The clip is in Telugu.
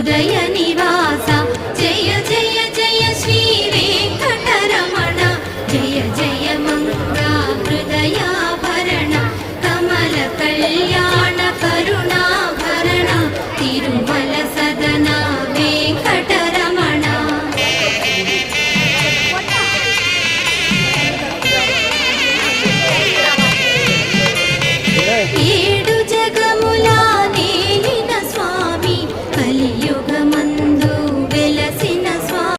హృదయ నివాస జయ జయ జయ శ్రీ వెంకటరమణ జయ జయ మంగా హృదయాభరణ కమల కళ్యాణ కరుణాభరణ తిరుమల సదన వెంకటరమణ. ఏడు జగములా నేలిన స్వామి కలియుగ